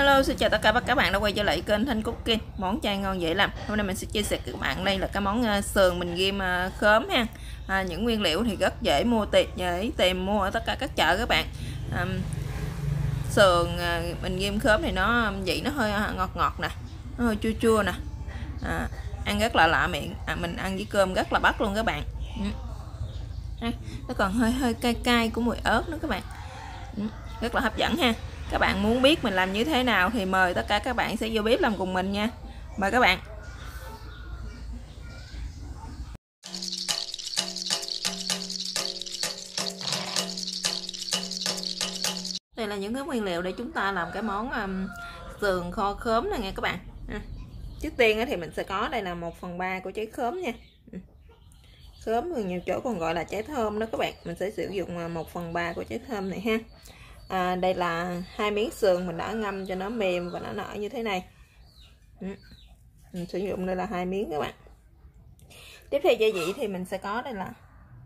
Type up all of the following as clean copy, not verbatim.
Hello, xin chào tất cả các bạn đã quay trở lại kênh Thanh Cooking, món chay ngon dễ làm. Hôm nay mình sẽ chia sẻ với các bạn đây là cái món sườn mình ghim khóm ha. Những nguyên liệu thì rất dễ tìm mua ở tất cả các chợ các bạn. Sườn mình ghim khóm thì nó vị nó hơi ngọt ngọt nè, nó hơi chua chua nè. Ăn rất là lạ miệng. Mình ăn với cơm rất là bắt luôn các bạn. Nó còn hơi cay cay của mùi ớt nữa các bạn. Rất là hấp dẫn ha. Các bạn muốn biết mình làm như thế nào thì mời tất cả các bạn sẽ vô bếp làm cùng mình nha. Mời các bạn. Đây là những cái nguyên liệu để chúng ta làm cái món sườn kho khóm này nha các bạn. Trước tiên thì mình sẽ có đây là 1/3 của trái khóm nha. Khóm nhiều chỗ còn gọi là trái thơm đó các bạn. Mình sẽ sử dụng 1/3 của trái thơm này ha. Đây là 2 miếng sườn mình đã ngâm cho nó mềm và nó nở như thế này. Mình sử dụng đây là 2 miếng các bạn. Tiếp theo gia vị thì mình sẽ có đây là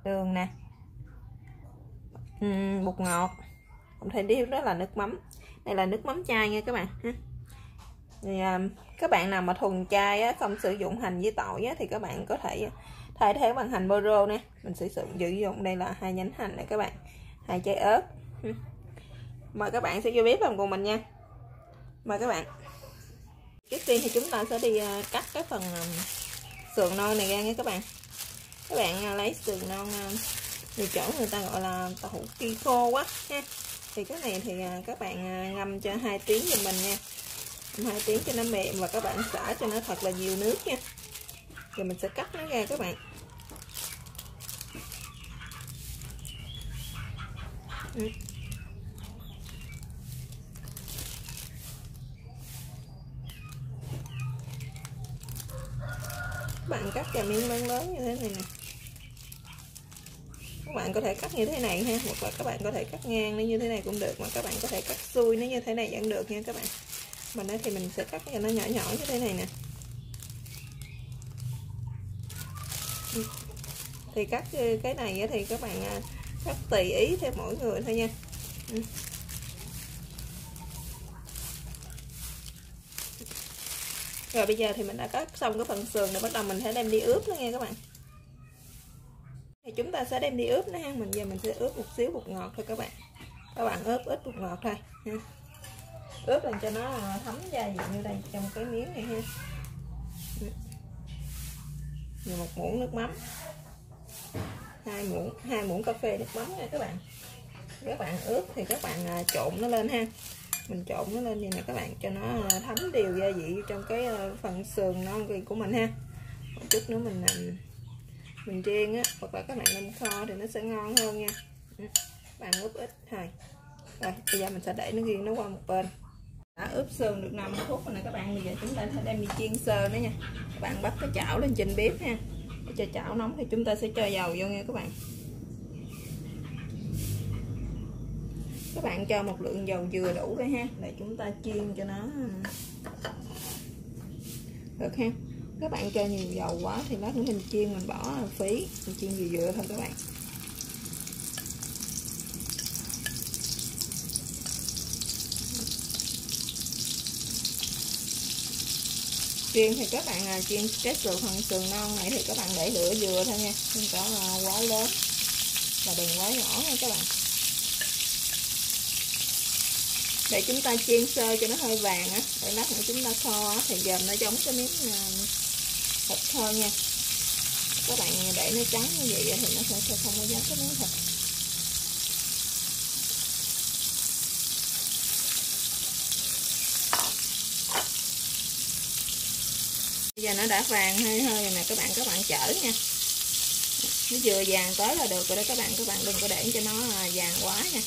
đường nè, bột ngọt, không thể thiếu đó là nước mắm. Đây là nước mắm chay nha các bạn. Thì các bạn nào mà thuần chay không sử dụng hành với tỏi thì các bạn có thể thay thế bằng hành bơ rô nè. Mình sẽ sử dụng đây là 2 nhánh hành này các bạn, 2 trái ớt. Mời các bạn sẽ vô bếp làm cùng mình nha. Mời các bạn. Trước tiên thì chúng ta sẽ đi cắt cái phần sườn non này ra nha các bạn. Các bạn lấy sườn non, nhiều chỗ người ta gọi là tàu hũ ki khô quá ha. Thì cái này thì các bạn ngâm cho 2 tiếng giùm mình nha. 2 tiếng cho nó mềm và các bạn xả cho nó thật là nhiều nước nha. Rồi mình sẽ cắt nó ra các bạn. Các bạn cắt ra miếng lớn lớn như thế này nè. Các bạn có thể cắt như thế này ha, hoặc là các bạn có thể cắt ngang nó như thế này cũng được, mà các bạn có thể cắt xuôi nó như thế này vẫn được nha các bạn. Mình thì mình sẽ cắt cho nó nhỏ nhỏ như thế này nè. Thì cắt cái này thì các bạn cắt tùy ý theo mỗi người thôi nha. Rồi bây giờ thì mình đã cắt xong cái phần sườn này, bắt đầu mình sẽ đem đi ướp nó nha các bạn. Thì chúng ta sẽ đem đi ướp nó ha. Giờ mình sẽ ướp một xíu bột ngọt thôi các bạn. Các bạn ướp ít bột ngọt thôi ha. Ướp lên cho nó thấm gia vị như đây trong cái miếng này ha. Rồi 1 muỗng nước mắm, 2 muỗng cà phê nước mắm nha các bạn. Các bạn ướp thì các bạn trộn nó lên ha. Mình trộn nó lên như này các bạn, cho nó thấm đều gia vị trong cái phần sườn non của mình ha. Một chút nữa mình chiên hoặc là các bạn đem kho thì nó sẽ ngon hơn nha. Các bạn ướp ít thôi. Rồi bây giờ mình sẽ để nó riêng nó qua một bên. Đã ướp sườn được 50 phút rồi nè các bạn. Bây giờ chúng ta sẽ đem đi chiên sơ nữa nha. Các bạn bắt cái chảo lên trên bếp ha. Để cho chảo nóng thì chúng ta sẽ cho dầu vô nha các bạn. Các bạn cho một lượng dầu vừa đủ đây ha, để chúng ta chiên cho nó được ha. Các bạn cho nhiều dầu quá thì lát nữa mình chiên mình bỏ phí, mình chiên vừa vừa thôi các bạn. Chiên thì các bạn chiên cái phần sườn non này thì các bạn để lửa vừa thôi nha, không có quá lớn và đừng quá nhỏ nha các bạn. Để chúng ta chiên sơ cho nó hơi vàng để lát nữa chúng ta kho thì dầm nó giống cái miếng thịt hơn nha. Các bạn để nó trắng như vậy thì nó sẽ không có giống cái miếng thịt. Bây giờ nó đã vàng hơi rồi nè các bạn chở nha. Nó vừa vàng tới là được rồi đó các bạn đừng có để cho nó vàng quá nha.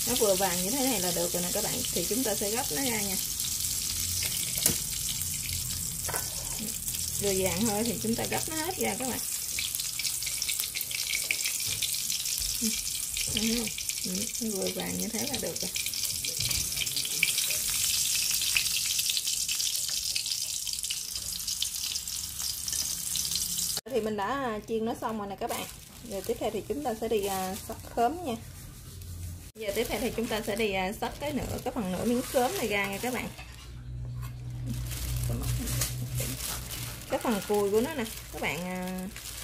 Nó vừa vàng như thế này là được rồi nè các bạn. Thì chúng ta sẽ gấp nó ra nha. Vừa vàng hơi thì chúng ta gấp nó hết ra các bạn. Vừa vàng như thế là được rồi. Thì mình đã chiên nó xong rồi nè các bạn. Giờ tiếp theo thì chúng ta sẽ đi xắt khóm nha. Giờ tiếp theo thì chúng ta sẽ đi xắt cái phần nửa miếng khóm này ra nha các bạn. Cái phần cùi của nó nè các bạn,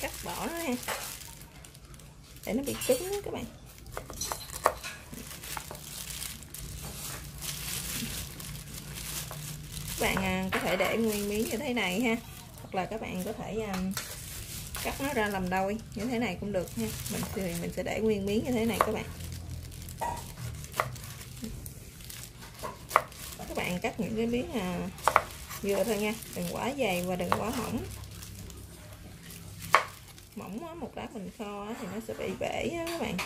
cắt bỏ nó ha, để nó bị cứng đó các bạn. Các bạn có thể để nguyên miếng như thế này ha, hoặc là các bạn có thể cắt nó ra làm đôi như thế này cũng được ha. Mình sẽ để nguyên miếng như thế này các bạn. Các bạn cắt những cái miếng vừa thôi nha, đừng quá dày và đừng quá mỏng. Mỏng quá một lát mình kho thì nó sẽ bị bể á các bạn.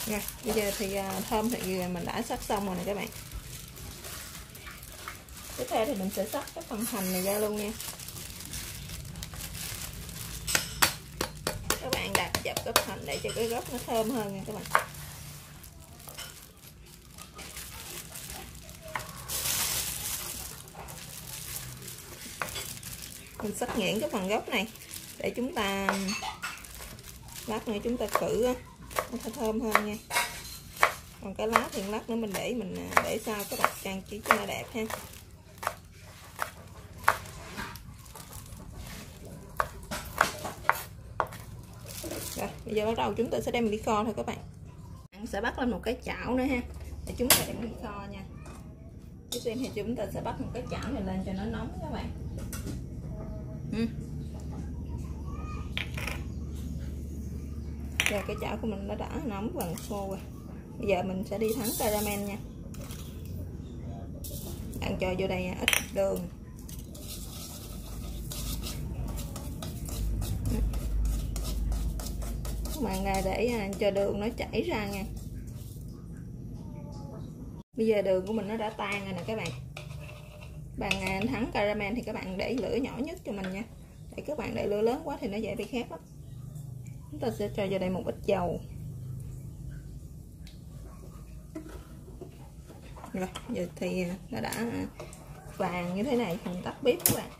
Rồi, bây giờ thì thơm thì mình đã sắc xong rồi nè các bạn. Tiếp theo thì mình sẽ sắc cái phần hành này ra luôn nha. Các bạn đạp dập cái hành để cho cái gốc nó thơm hơn nha các bạn. Mình sắc nhuyễn cái phần gốc này để chúng ta lát nữa chúng ta khử nó sẽ thơm hơn nha. Còn cái lá thì lát nữa mình để sau các bạn trang trí cho nó đẹp ha. Rồi, bây giờ bắt đầu chúng ta sẽ đem đi kho thôi các bạn. Bạn sẽ bắt lên một cái chảo nữa ha, để chúng ta đem đi kho nha. Tiếp theo thì chúng ta sẽ bắt một cái chảo này lên cho nó nóng các bạn. Rồi cái chảo của mình nó đã nóng và khô rồi. Bây giờ mình sẽ đi thắng caramel nha. Bạn cho vô đây ít đường. Các bạn để cho đường nó chảy ra nha. Bây giờ đường của mình nó đã tan rồi nè các bạn. Bạn thắng caramel thì các bạn để lửa nhỏ nhất cho mình nha. Để các bạn để lửa lớn quá thì nó dễ bị khét lắm. Chúng ta sẽ cho vào đây một ít dầu. Rồi, giờ thì nó đã vàng như thế này thì mình tắt bếp các bạn.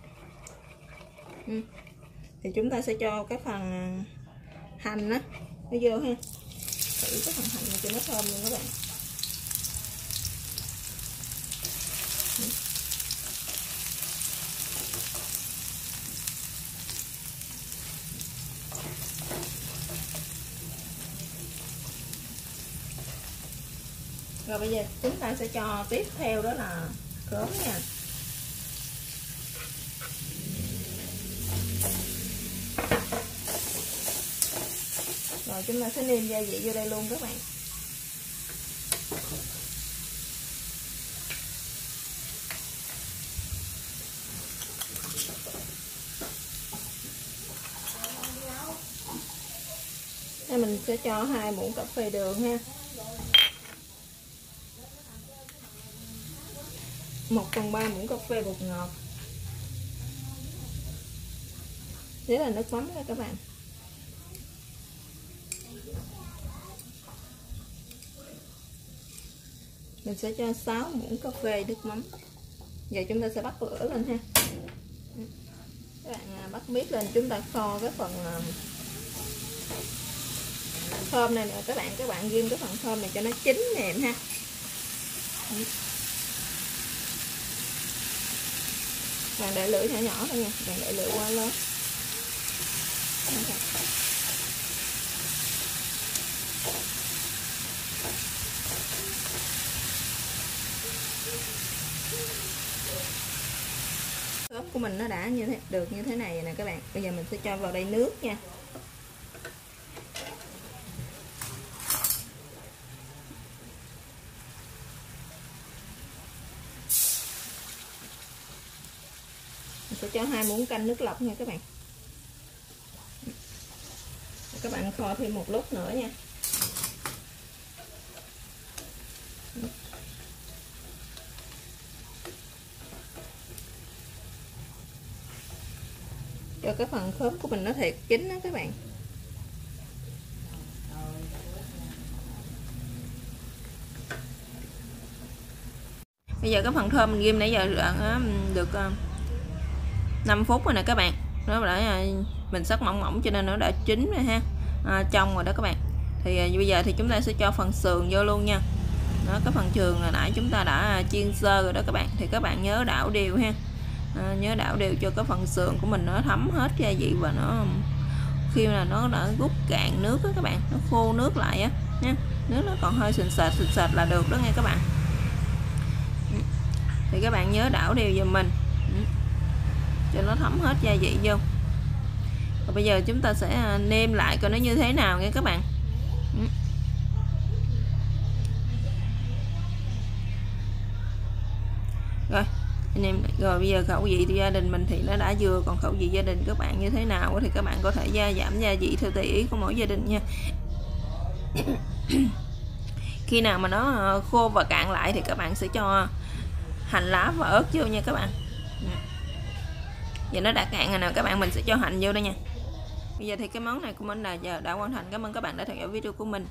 Thì chúng ta sẽ cho cái phần hành á nó vô ha. Thử cái phần hành này cho nó thơm luôn các bạn. Rồi bây giờ chúng ta sẽ cho tiếp theo đó là khóm nha. Rồi chúng ta sẽ nêm gia vị vô đây luôn các bạn. Đây mình sẽ cho 2 muỗng cà phê đường ha. 1/3 muỗng cà phê bột ngọt. Thế là nước mắm nha các bạn. Mình sẽ cho 6 muỗng cà phê nước mắm. Giờ chúng ta sẽ bắt lửa lên ha. Các bạn bắt bếp lên, chúng ta kho cái phần thơm này nè các bạn ghim cái phần thơm này cho nó chín mềm ha. Bạn để lửa nhỏ nhỏ thôi nha, bạn để lửa quá lớn. Khóm của mình nó đã được như thế này nè các bạn. Bây giờ mình sẽ cho vào đây nước nha. Mình sẽ cho 2 muỗng canh nước lọc nha các bạn. Các bạn kho thêm một lúc nữa nha. cho cái phần khóm của mình nó thiệt chín đó các bạn. Bây giờ cái phần thơm mình ghim nãy giờ được 5 phút rồi nè các bạn. Nó đã mình sắc mỏng mỏng cho nên nó đã chín rồi ha, trong rồi đó các bạn. Thì bây giờ thì chúng ta sẽ cho phần sườn vô luôn nha. Đó, cái phần sườn là nãy chúng ta đã chiên sơ rồi đó các bạn. Thì các bạn nhớ đảo đều ha, nhớ đảo đều cho cái phần sườn của mình nó thấm hết gia vị, và nó khi mà nó đã rút cạn nước đó các bạn, nó khô nước lại á nha, nước nó còn hơi sền sệt là được đó nghe các bạn. Thì các bạn nhớ đảo đều giùm mình cho nó thấm hết gia vị vô. Và bây giờ chúng ta sẽ nêm lại coi nó như thế nào nha các bạn. Rồi nêm rồi, bây giờ khẩu vị thì gia đình mình thì nó đã vừa, còn khẩu vị gia đình các bạn như thế nào thì các bạn có thể gia giảm gia vị theo tùy ý của mỗi gia đình nha. Khi nào mà nó khô và cạn lại thì các bạn sẽ cho hành lá và ớt vô nha các bạn. Giờ nó đã cạn rồi nào các bạn, mình sẽ cho hành vô đây nha. Bây giờ thì cái món này của mình là giờ đã hoàn thành. Cảm ơn các bạn đã theo dõi video của mình.